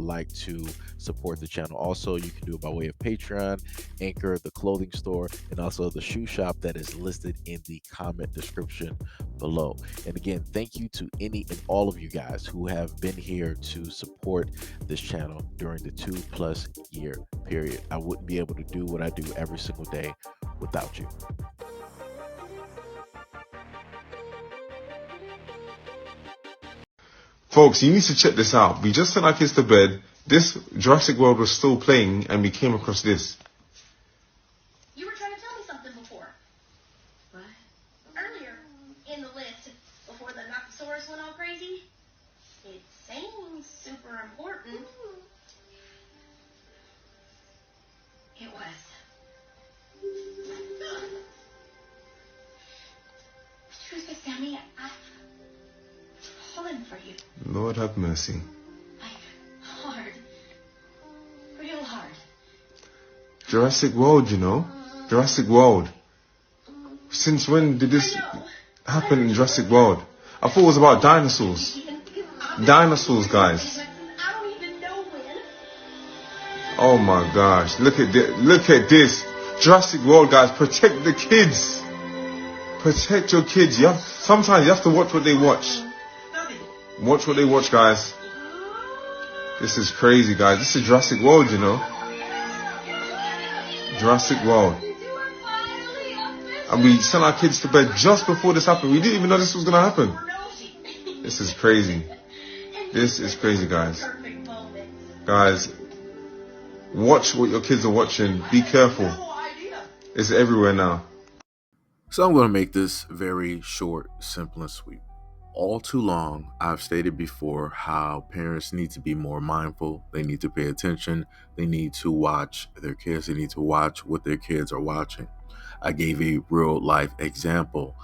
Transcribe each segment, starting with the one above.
like to support the channel. Also, you can do it by way of Patreon, Anchor, the clothing store, and also the shoe shop that is listed in the comment description below. And again, thank you to any and all of you guys who have been here to support this channel during the 2+ year period. I wouldn't be able to do what I do every single day without you. Folks, you need to check this out. We just sent our kids to bed. This Jurassic World was still playing, and we came across this. You were trying to tell me something before. What? Earlier, in the list, before the Nothosaurus went all crazy. It seems super important. It was. The truth is, Sammy, I've fallen for you. Lord have mercy. Like, hard. Real hard. Jurassic World, you know? Jurassic World. Since when did this happen in Jurassic World? I thought it was about dinosaurs. Dinosaurs, guys. I don't even know when. Oh my gosh. Look at this. Look at this. Jurassic World, guys. Protect the kids. Protect your kids. Sometimes you have to watch what they watch. Watch what they watch, guys. This is crazy, guys. This is Jurassic World, you know. Jurassic World. And we sent our kids to bed just before this happened. We didn't even know this was going to happen. This is crazy. This is crazy, guys. Guys, watch what your kids are watching. Be careful. It's everywhere now. So I'm going to make this very short, simple, and sweet. All too long, I've stated before how parents need to be more mindful. They need to pay attention. They need to watch their kids. They need to watch what their kids are watching. I gave a real life example.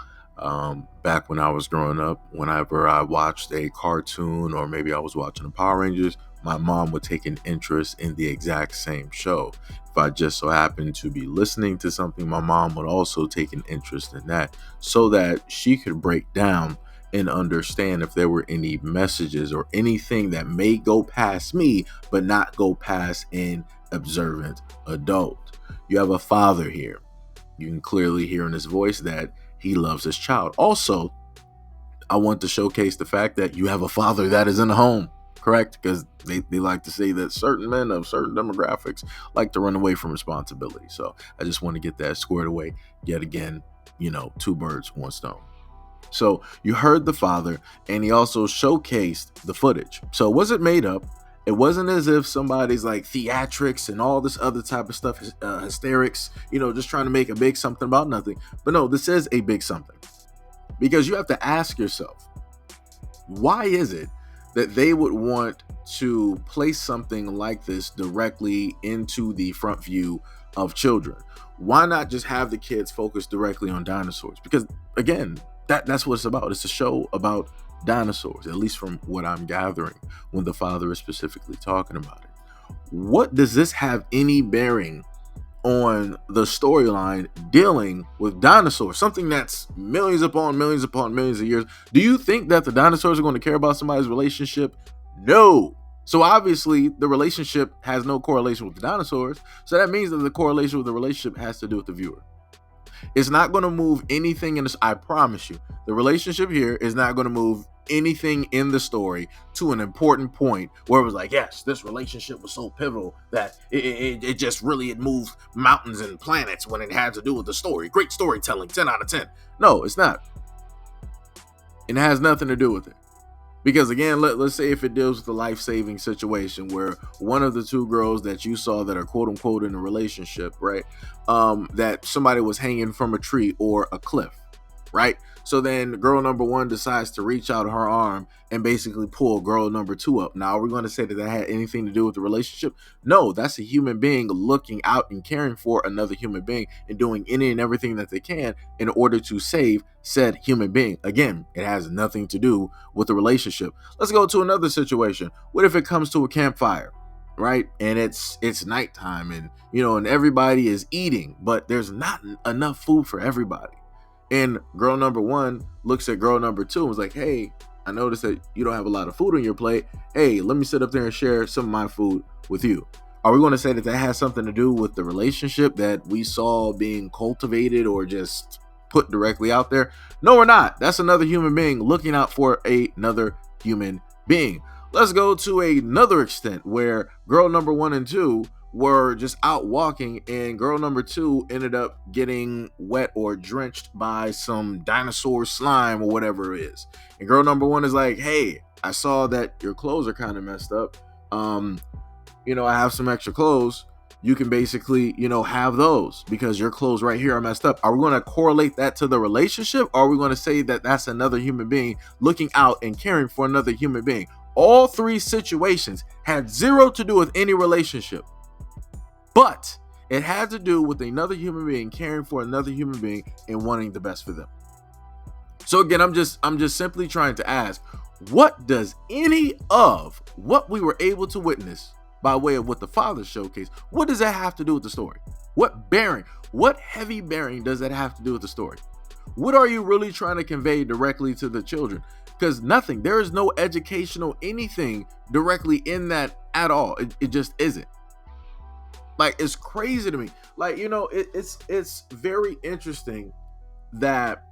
Back when I was growing up, whenever I watched a cartoon or maybe I was watching the Power Rangers, my mom would take an interest in the exact same show. If I just so happened to be listening to something, my mom would also take an interest in that so that she could break down and understand if there were any messages or anything that may go past me, but not go past an observant adult. You have a father here. You can clearly hear in his voice that he loves his child. Also, I want to showcase the fact that you have a father that is in the home, correct? Because they like to say that certain men of certain demographics like to run away from responsibility. So I just want to get that squared away. Yet again, two birds, one stone. So you heard the father, and he also showcased the footage. So it wasn't made up. It wasn't as if somebody's like theatrics and all this other type of stuff, hysterics, just trying to make a big something about nothing. But no, this is a big something, because you have to ask yourself, why is it that they would want to place something like this directly into the front view of children? Why not just have the kids focus directly on dinosaurs? Because again, that's what it's about. It's a show about dinosaurs, at least from what I'm gathering when the father is specifically talking about it. What does this have any bearing on the storyline dealing with dinosaurs? Something that's millions upon millions upon millions of years. Do you think that the dinosaurs are going to care about somebody's relationship? No. So obviously the relationship has no correlation with the dinosaurs. So that means that the correlation with the relationship has to do with the viewer. It's not going to move anything in this. I promise you, the relationship here is not going to move anything in the story to an important point where it was like, yes, this relationship was so pivotal that it just really, it moved mountains and planets when it had to do with the story. Great storytelling, 10 out of 10. No, it's not. It has nothing to do with it. Because again, let's say if it deals with a life-saving situation where one of the two girls that you saw that are quote-unquote in a relationship, right, that somebody was hanging from a tree or a cliff, right? So then girl number one decides to reach out her arm and basically pull girl number two up. Now, are we going to say that that had anything to do with the relationship? No, that's a human being looking out and caring for another human being and doing any and everything that they can in order to save said human being. Again, it has nothing to do with the relationship. Let's go to another situation. What if it comes to a campfire, right? And it's nighttime and, and everybody is eating, but there's not enough food for everybody. And girl number one looks at girl number two and was like, hey, I noticed that you don't have a lot of food on your plate. Hey, let me sit up there and share some of my food with you. Are we going to say that that has something to do with the relationship that we saw being cultivated or just put directly out there? No, we're not. That's another human being looking out for another human being. Let's go to another extent where girl number 1 and 2 were just out walking, and girl number 2 ended up getting wet or drenched by some dinosaur slime or whatever it is. And girl number 1 is like, hey, I saw that your clothes are kind of messed up. I have some extra clothes. You can basically, have those because your clothes right here are messed up. Are we going to correlate that to the relationship? Or are we going to say that that's another human being looking out and caring for another human being? All 3 situations had zero to do with any relationship, but it had to do with another human being caring for another human being and wanting the best for them. So again, I'm just simply trying to ask, what does any of what we were able to witness by way of what the father showcased, what does that have to do with the story? What heavy bearing does that have to do with the story? What are you really trying to convey directly to the children? Because nothing, there is no educational anything directly in that at all. It just isn't. Like, it's crazy to me. Like, it's very interesting that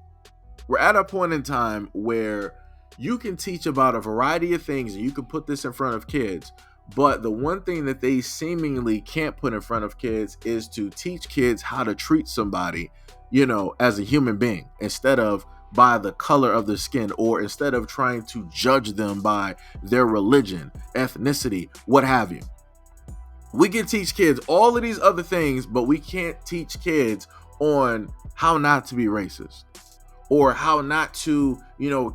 we're at a point in time where you can teach about a variety of things and you can put this in front of kids. But the one thing that they seemingly can't put in front of kids is to teach kids how to treat somebody, as a human being, instead of by the color of their skin, or instead of trying to judge them by their religion, ethnicity, what have you. We can teach kids all of these other things, but we can't teach kids on how not to be racist or how not to,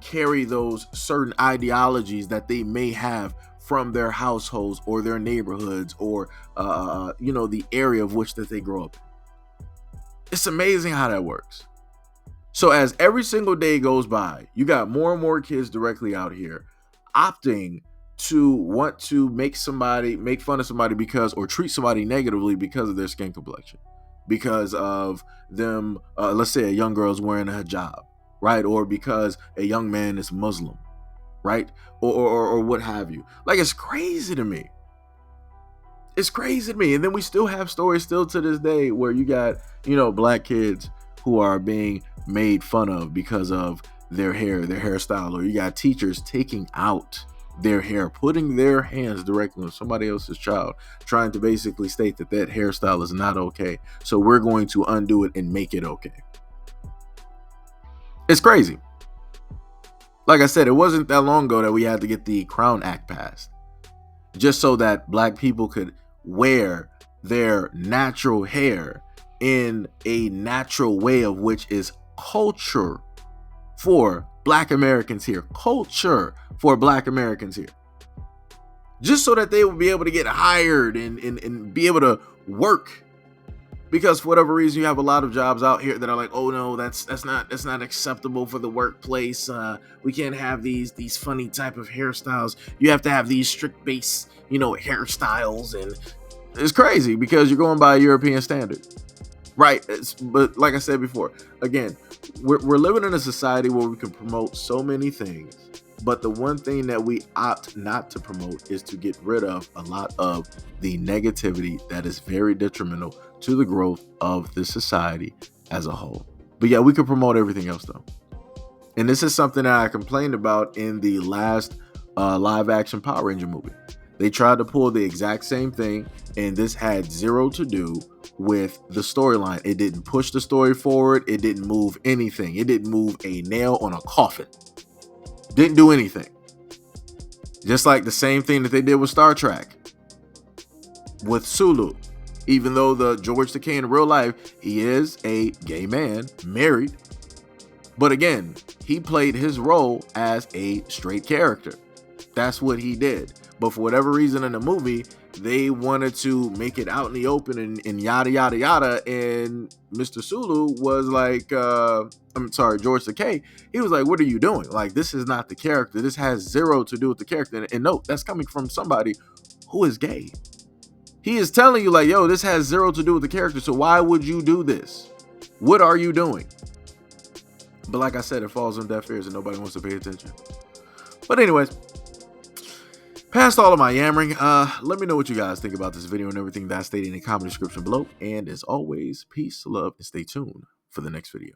carry those certain ideologies that they may have from their households or their neighborhoods or, the area of which that they grow up. It's amazing how that works. So as every single day goes by, you got more and more kids directly out here opting to want to make fun of somebody because, or treat somebody negatively because of their skin complexion, because of them. Let's say a young girl's wearing a hijab, right? Or because a young man is Muslim, right? Or what have you. Like, it's crazy to me. It's crazy to me. And then we still have stories still to this day where you got, black kids who are being made fun of because of their hair, their hairstyle, or you got teachers taking out their hair, putting their hands directly on somebody else's child, trying to basically state that hairstyle is not okay. So we're going to undo it and make it okay. It's crazy. Like I said, it wasn't that long ago that we had to get the Crown Act passed just so that black people could wear their natural hair in a natural way, of which is culture for black Americans here. Culture for black Americans here. Just so that they will be able to get hired and be able to work. Because for whatever reason, you have a lot of jobs out here that are like, oh no, that's not acceptable for the workplace. We can't have these funny type of hairstyles. You have to have these strict base, hairstyles, and it's crazy because you're going by a European standard, right? But like I said before, again, we're living in a society where we can promote so many things, but the one thing that we opt not to promote is to get rid of a lot of the negativity that is very detrimental to the growth of the society as a whole. But yeah, we could promote everything else though. And this is something that I complained about in the last live action Power Ranger movie. They tried to pull the exact same thing, and this had zero to do with the storyline. It didn't push the story forward. It didn't move anything. It didn't move a nail on a coffin. Didn't do anything. Just like the same thing that they did with Star Trek with Sulu. Even though the George Takei in real life, he is a gay man, married. But again, he played his role as a straight character. That's what he did. But for whatever reason in the movie, they wanted to make it out in the open and yada, yada, yada. And Mr. Sulu was like, George Takei, he was like, what are you doing? Like, this is not the character. This has zero to do with the character. And note, that's coming from somebody who is gay. He is telling you like, yo, this has zero to do with the character. So why would you do this? What are you doing? But like I said, it falls on deaf ears and nobody wants to pay attention. But anyways, past all of my yammering, let me know what you guys think about this video and everything that I stated in the comment description below. And as always, peace, love, and stay tuned for the next video.